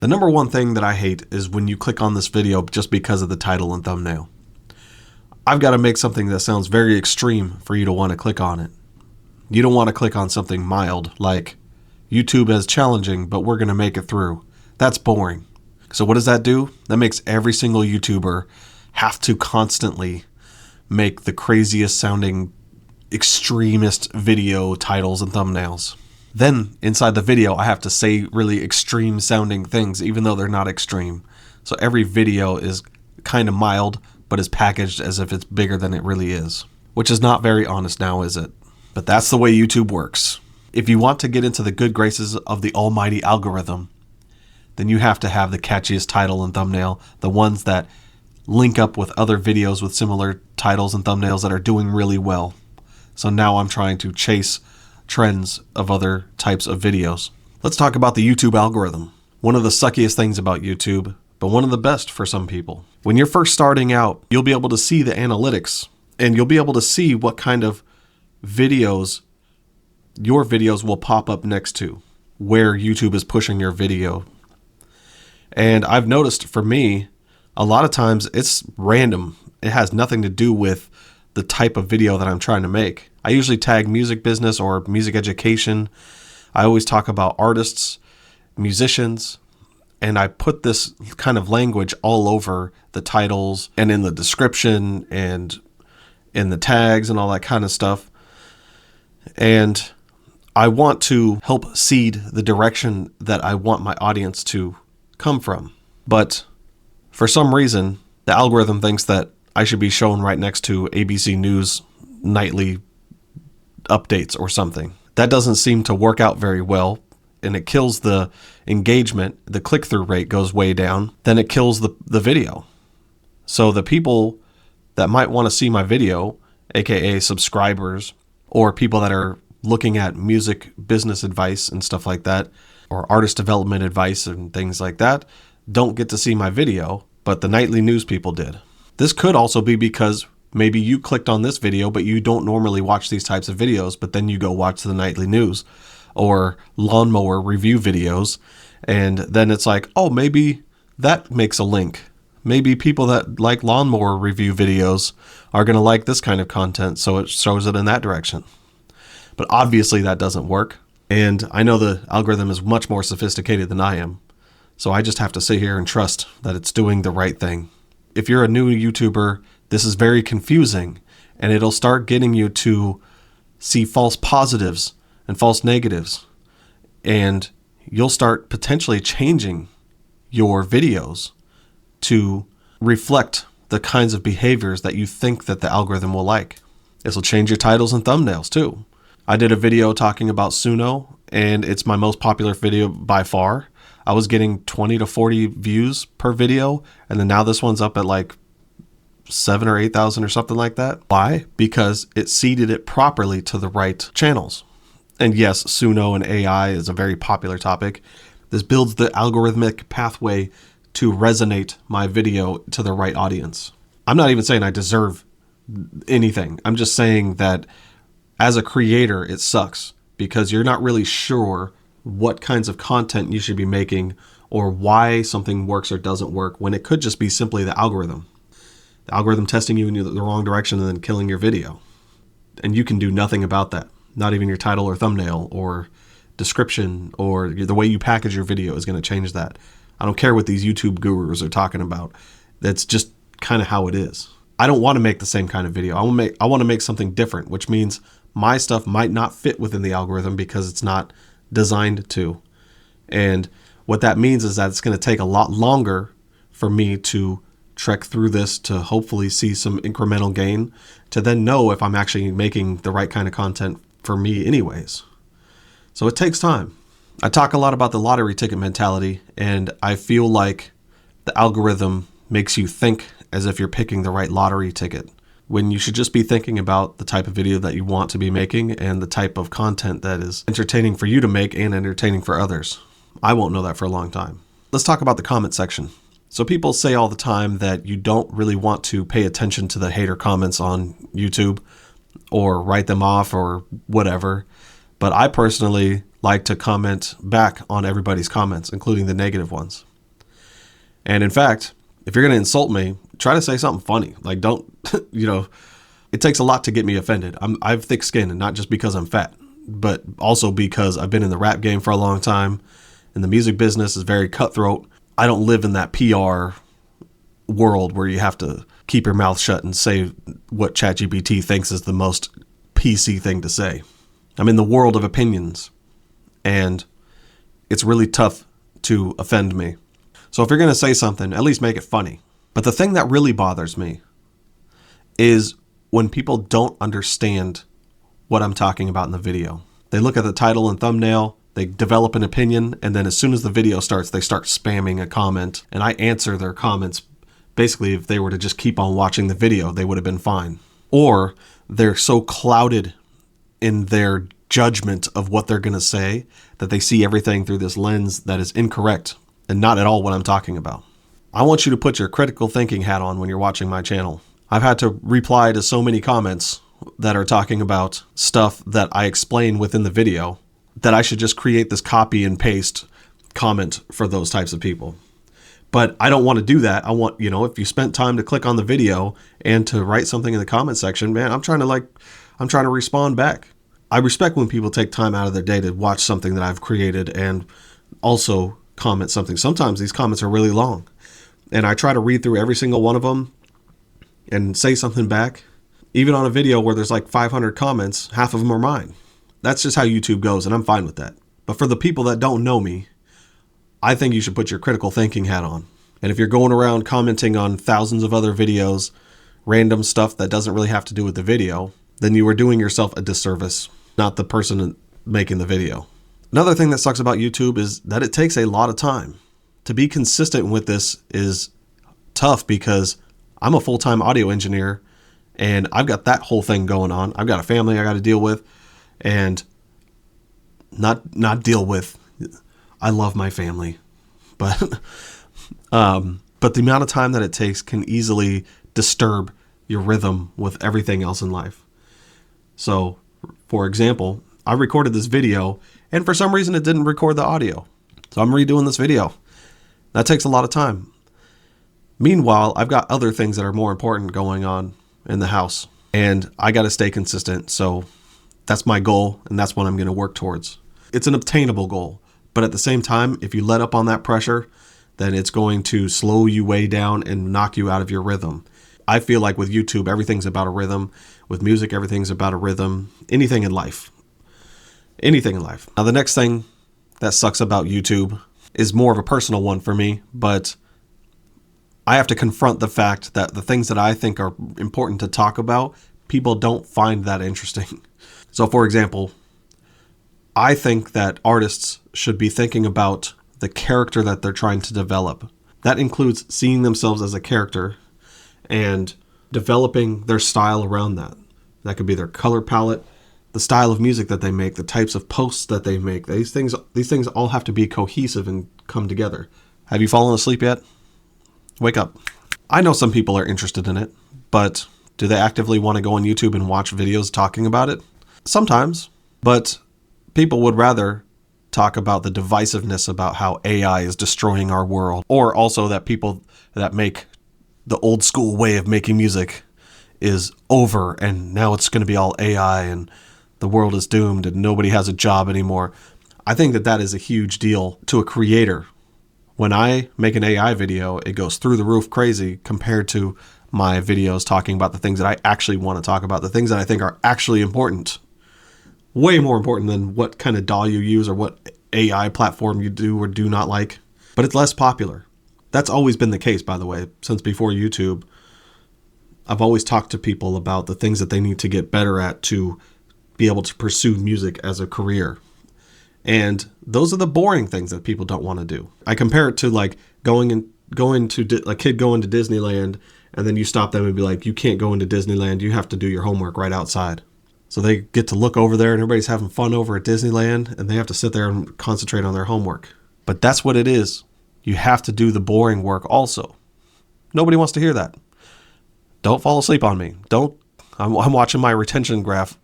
The number one thing that I hate is when you click on this video just because of the title and thumbnail. I've got to make something that sounds very extreme for you to want to click on it. You don't want to click on something mild like YouTube is challenging, but we're going to make it through. That's boring. So what does that do? That makes every single YouTuber have to constantly make the craziest sounding extremist video titles and thumbnails. Then inside the video, I have to say really extreme sounding things, even though they're not extreme. So every video is kind of mild, but is packaged as if it's bigger than it really is, which is not very honest now, is it? But that's the way YouTube works. If you want to get into the good graces of the almighty algorithm, then you have to have the catchiest title and thumbnail, the ones that link up with other videos with similar titles and thumbnails that are doing really well. So now I'm trying to chase trends of other types of videos. Let's talk about the YouTube algorithm. One of the suckiest things about YouTube, but one of the best for some people. When you're first starting out, you'll be able to see the analytics and you'll be able to see what kind of videos your videos will pop up next to, where YouTube is pushing your video. And I've noticed for me, a lot of times it's random. It has nothing to do with the type of video that I'm trying to make. I usually tag music business or music education. I always talk about artists, musicians, and I put this kind of language all over the titles and in the description and in the tags and all that kind of stuff. And I want to help seed the direction that I want my audience to come from. But for some reason, the algorithm thinks that I should be shown right next to ABC News nightly updates or something. That doesn't seem to work out very well, and it kills the engagement. The click-through rate goes way down. Then it kills the video. So the people that might want to see my video, aka subscribers, or people that are looking at music business advice and stuff like that, or artist development advice and things like that, don't get to see my video, but the nightly news people did. This could also be because maybe you clicked on this video, but you don't normally watch these types of videos, but then you go watch the nightly news or lawnmower review videos. And then it's like, oh, maybe that makes a link. Maybe people that like lawnmower review videos are going to like this kind of content. So it shows it in that direction. But obviously that doesn't work. And I know the algorithm is much more sophisticated than I am. So I just have to sit here and trust that it's doing the right thing. If you're a new YouTuber, this is very confusing, and it'll start getting you to see false positives and false negatives. And you'll start potentially changing your videos to reflect the kinds of behaviors that you think that the algorithm will like. This will change your titles and thumbnails too. I did a video talking about Suno, and it's my most popular video by far. I was getting 20 to 40 views per video, and then now this one's up at like 7,000 or 8,000 or something like that. Why? Because it seeded it properly to the right channels. And yes, Suno and AI is a very popular topic. This builds the algorithmic pathway to resonate my video to the right audience. I'm not even saying I deserve anything. I'm just saying that as a creator, it sucks because you're not really sure what kinds of content you should be making or why something works or doesn't work when it could just be simply the algorithm. The algorithm testing you in the wrong direction and then killing your video. And you can do nothing about that. Not even your title or thumbnail or description or the way you package your video is going to change that. I don't care what these YouTube gurus are talking about. That's just kind of how it is. I don't want to make the same kind of video. I want to make something different, which means my stuff might not fit within the algorithm because it's not designed to. And what that means is that it's going to take a lot longer for me to trek through this to hopefully see some incremental gain to then know if I'm actually making the right kind of content for me anyways. So it takes time. I talk a lot about the lottery ticket mentality, and I feel like the algorithm makes you think as if you're picking the right lottery ticket, when you should just be thinking about the type of video that you want to be making and the type of content that is entertaining for you to make and entertaining for others. I won't know that for a long time. Let's talk about the comment section. So people say all the time that you don't really want to pay attention to the hater comments on YouTube or write them off or whatever. But I personally like to comment back on everybody's comments, including the negative ones. And in fact, if you're going to insult me, try to say something funny. Like, don't, it takes a lot to get me offended. I have thick skin, and not just because I'm fat, but also because I've been in the rap game for a long time, and the music business is very cutthroat. I don't live in that PR world where you have to keep your mouth shut and say what ChatGPT thinks is the most PC thing to say. I'm in the world of opinions, and it's really tough to offend me. So if you're going to say something, at least make it funny. But the thing that really bothers me is when people don't understand what I'm talking about in the video. They look at the title and thumbnail, they develop an opinion, and then as soon as the video starts, they start spamming a comment, and I answer their comments. Basically, if they were to just keep on watching the video, they would have been fine. Or they're so clouded in their judgment of what they're going to say that they see everything through this lens that is incorrect and not at all what I'm talking about. I want you to put your critical thinking hat on when you're watching my channel. I've had to reply to so many comments that are talking about stuff that I explain within the video that I should just create this copy and paste comment for those types of people. But I don't want to do that. I want, if you spent time to click on the video and to write something in the comment section, man, I'm trying to respond back. I respect when people take time out of their day to watch something that I've created and also comment something. Sometimes these comments are really long, and I try to read through every single one of them and say something back. Even on a video where there's like 500 comments, half of them are mine. That's just how YouTube goes, and I'm fine with that. But for the people that don't know me, I think you should put your critical thinking hat on. And if you're going around commenting on thousands of other videos, random stuff that doesn't really have to do with the video, then you are doing yourself a disservice, not the person making the video. Another thing that sucks about YouTube is that it takes a lot of time. To be consistent with this is tough because I'm a full-time audio engineer and I've got that whole thing going on. I've got a family I got to deal with, and not deal with. I love my family, but the amount of time that it takes can easily disturb your rhythm with everything else in life. So, for example, I recorded this video, and for some reason it didn't record the audio. So I'm redoing this video. That takes a lot of time. Meanwhile, I've got other things that are more important going on in the house, and I got to stay consistent. So that's my goal, and that's what I'm going to work towards. It's an obtainable goal, but at the same time, if you let up on that pressure, then it's going to slow you way down and knock you out of your rhythm. I feel like with YouTube, everything's about a rhythm. With music, everything's about a rhythm. Anything in life. Now, the next thing that sucks about YouTube is more of a personal one for me, but I have to confront the fact that the things that I think are important to talk about, people don't find that interesting. So, for example, I think that artists should be thinking about the character that they're trying to develop. That includes seeing themselves as a character and developing their style around that. That could be their color palette, the style of music that they make, the types of posts that they make. These things all have to be cohesive and come together. Have you fallen asleep yet? Wake up. I know some people are interested in it, but do they actively want to go on YouTube and watch videos talking about it? Sometimes, but people would rather talk about the divisiveness about how AI is destroying our world, or also that people that make the old school way of making music is over and now it's going to be all AI and the world is doomed and nobody has a job anymore. I think that is a huge deal to a creator. When I make an AI video, it goes through the roof crazy compared to my videos talking about the things that I actually want to talk about, the things that I think are actually important. Way more important than what kind of DAW you use or what AI platform you do or do not like. But it's less popular. That's always been the case, by the way, since before YouTube. I've always talked to people about the things that they need to get better at to be able to pursue music as a career. And those are the boring things that people don't want to do. I compare it to like going to a kid going to Disneyland, and then you stop them and be like, you can't go into Disneyland. You have to do your homework right outside. So they get to look over there and everybody's having fun over at Disneyland, and they have to sit there and concentrate on their homework. But that's what it is. You have to do the boring work also. Nobody wants to hear that. Don't fall asleep on me. I'm watching my retention graph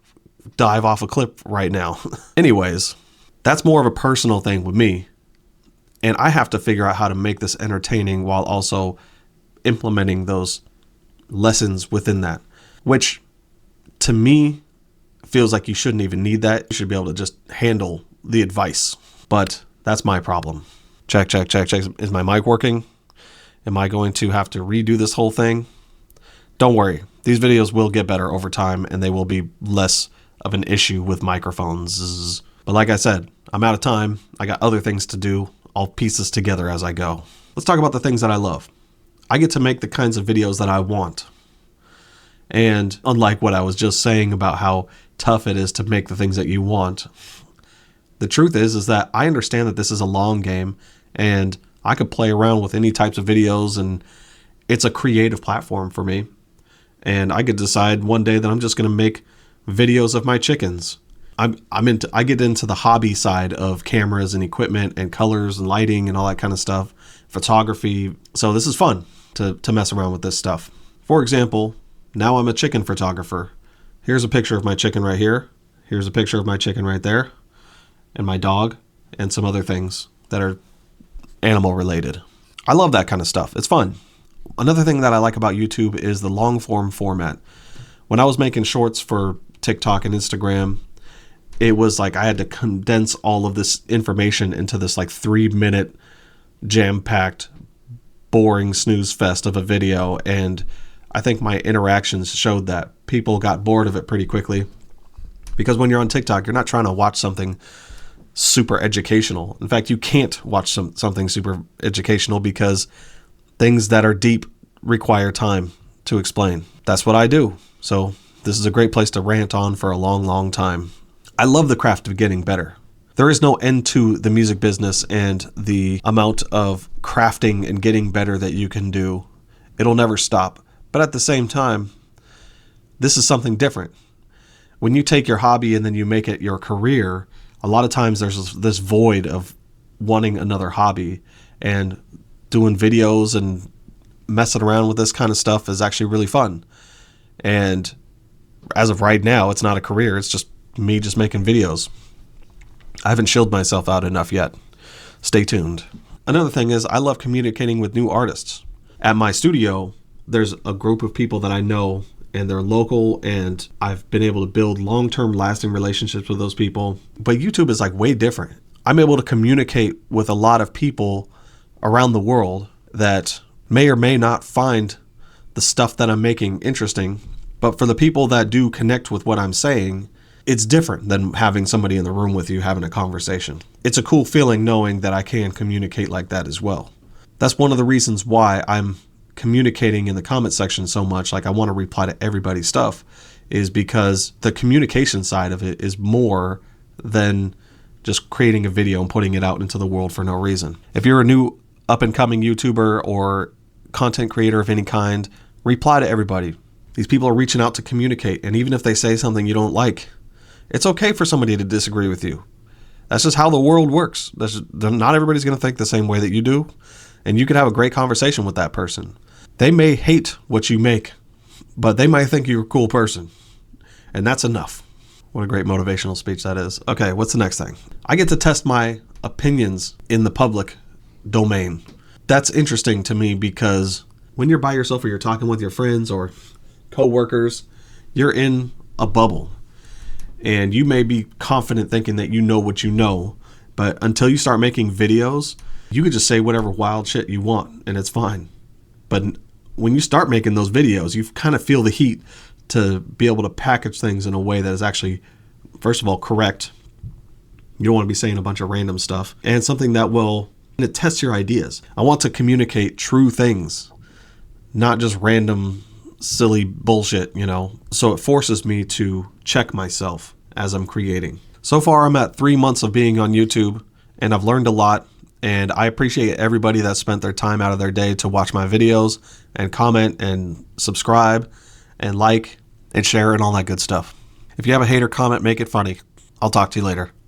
dive off a cliff right now. Anyways, that's more of a personal thing with me. And I have to figure out how to make this entertaining while also implementing those lessons within that, which to me feels like you shouldn't even need that. You should be able to just handle the advice. But that's my problem. Check. Is my mic working? Am I going to have to redo this whole thing? Don't worry. These videos will get better over time and they will be less of an issue with microphones. But like I said, I'm out of time. I got other things to do. I'll piece this together as I go. Let's talk about the things that I love. I get to make the kinds of videos that I want. And unlike what I was just saying about how tough it is to make the things that you want, the truth is that I understand that this is a long game and I could play around with any types of videos, and it's a creative platform for me. And I could decide one day that I'm just going to make videos of my chickens. I get into the hobby side of cameras and equipment and colors and lighting and all that kind of stuff, photography. So this is fun to mess around with this stuff. For example, now I'm a chicken photographer. Here's a picture of my chicken right here. Here's a picture of my chicken right there, and my dog, and some other things that are animal related. I love that kind of stuff. It's fun. Another thing that I like about YouTube is the long form format. When I was making shorts for TikTok and Instagram, it was like I had to condense all of this information into this like 3-minute jam-packed, boring snooze fest of a video. And I think my interactions showed that people got bored of it pretty quickly. Because when you're on TikTok, you're not trying to watch something super educational. In fact, you can't watch something super educational because things that are deep require time to explain. That's what I do. So this is a great place to rant on for a long, long time. I love the craft of getting better. There is no end to the music business and the amount of crafting and getting better that you can do. It'll never stop. But at the same time, this is something different. When you take your hobby and then you make it your career, a lot of times there's this void of wanting another hobby, and doing videos and messing around with this kind of stuff is actually really fun. And as of right now, it's not a career. It's just me just making videos. I haven't chilled myself out enough yet. Stay tuned. Another thing is I love communicating with new artists. At my studio, there's a group of people that I know, and they're local, and I've been able to build long-term lasting relationships with those people. But YouTube is like way different. I'm able to communicate with a lot of people around the world that may or may not find the stuff that I'm making interesting. But for the people that do connect with what I'm saying, it's different than having somebody in the room with you having a conversation. It's a cool feeling knowing that I can communicate like that as well. That's one of the reasons why I'm communicating in the comment section so much. Like I want to reply to everybody's stuff, is because the communication side of it is more than just creating a video and putting it out into the world for no reason. If you're a new up and coming YouTuber or content creator of any kind, reply to everybody. These people are reaching out to communicate, and even if they say something you don't like, it's okay for somebody to disagree with you. That's just how the world works. Not everybody's going to think the same way that you do, and you could have a great conversation with that person. They may hate what you make, but they might think you're a cool person, and that's enough. What a great motivational speech that is. Okay, what's the next thing? I get to test my opinions in the public domain. That's interesting to me because when you're by yourself or you're talking with your friends or coworkers, you're in a bubble. And you may be confident thinking that you know what you know, but until you start making videos, you can just say whatever wild shit you want and it's fine. But when you start making those videos, you kind of feel the heat to be able to package things in a way that is actually, first of all, correct. You don't want to be saying a bunch of random stuff, and something that will test your ideas. I want to communicate true things, not just random silly bullshit, So it forces me to check myself as I'm creating. So far, I'm at 3 months of being on YouTube, and I've learned a lot. And I appreciate everybody that spent their time out of their day to watch my videos and comment and subscribe and like and share and all that good stuff. If you have a hater comment, make it funny. I'll talk to you later.